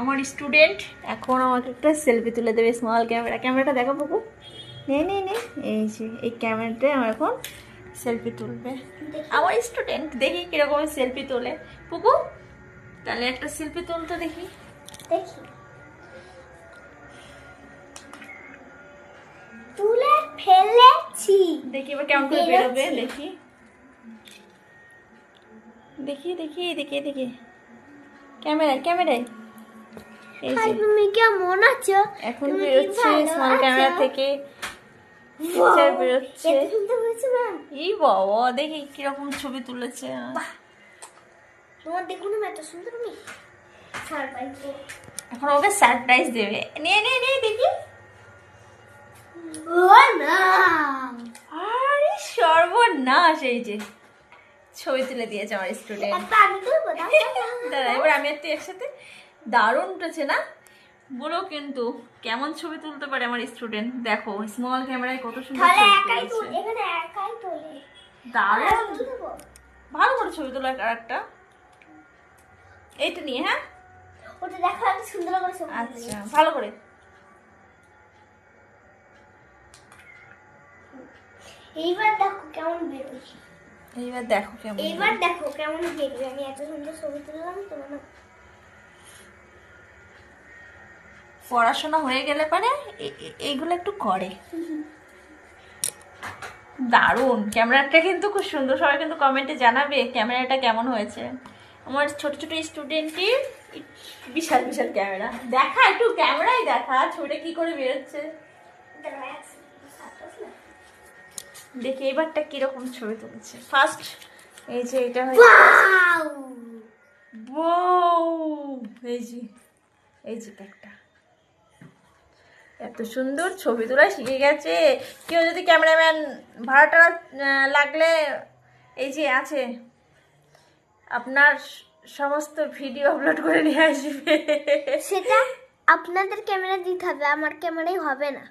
আমার স্টুডেন্ট এখন আমাকে একটা সেলফি তুলে দেবে স্মল ক্যামেরাটা দেখো পুকু নে নে নে এই যে এই ক্যামেরাটায় আমার এখন সেলফি তুলবে আমার স্টুডেন্ট দেখি কিরকম সেলফি তোলে পুকু তাহলে একটা সেলফি তুলতে দেখি দেখি তুলে ফেলেছি দেখি এবার কেমন করে বেরোবে দেখি দেখি দেখি দেখি দেখি ক্যামেরায় এই যে তুমি কেমন আছো এখন বেরোচ্ছে স্মল ক্যামেরা থেকে পিকচার বেরোচ্ছে এই বাবা দেখি কিরকম ছবি তুলেছে তোমার দেখুন এত সুন্দর আমি এখন ওকে সারপ্রাইজ দেবে নিয়ে দেখি ও না আরে সর্বনাশ এই যে ছবি তুলে দিয়েছে আমার স্টুডেন্ট দাঁড়া এবার আমি আর তুই একসাথে দারুণ উঠেছে না বলো কিন্তু কেমন ছবি তুলতে পারে আমার স্টুডেন্ট দেখো স্মল ক্যামেরায় কত সুন্দর দারুণ ভালো করে ছবি তোলার একটা এইটা নিয়ে হ্যাঁ ওটা দেখো আমি সুন্দর করে ছবি আচ্ছা ভালো করে এইবার দেখো কেমন বেরোয় এইবার দেখো কেমন বেরোয় আমি এত সুন্দর ছবি তুললাম তোমার পড়াশোনা হয়ে গেলে পরে এইগুলো একটু করে দারুণ ক্যামেরাটা কিন্তু খুব সুন্দর সবাই কিন্তু কমেন্টে জানাবে ক্যামেরাটা কেমন হয়েছে আমার ছোট ছোট স্টুডেন্টের বিশাল বিশাল ক্যামেরা দেখা একটু ক্যামেরাই দেখা ছবিটা কি করে বেরোচ্ছে দেখি এবারটা কিরকম ছবি তুলেছে ফার্স্ট এই যে এটা এই যে একটা এত সুন্দর ছবি তোলা শিখে গেছে কেউ যদি ক্যামেরাম্যান ভাড়াটা লাগলে এই যে আছে আপনার সমস্ত ভিডিও আপলোড করে নিয়ে আসবে সেটা আপনাদের ক্যামেরা দিতে হবে আমার ক্যামেরাই হবে না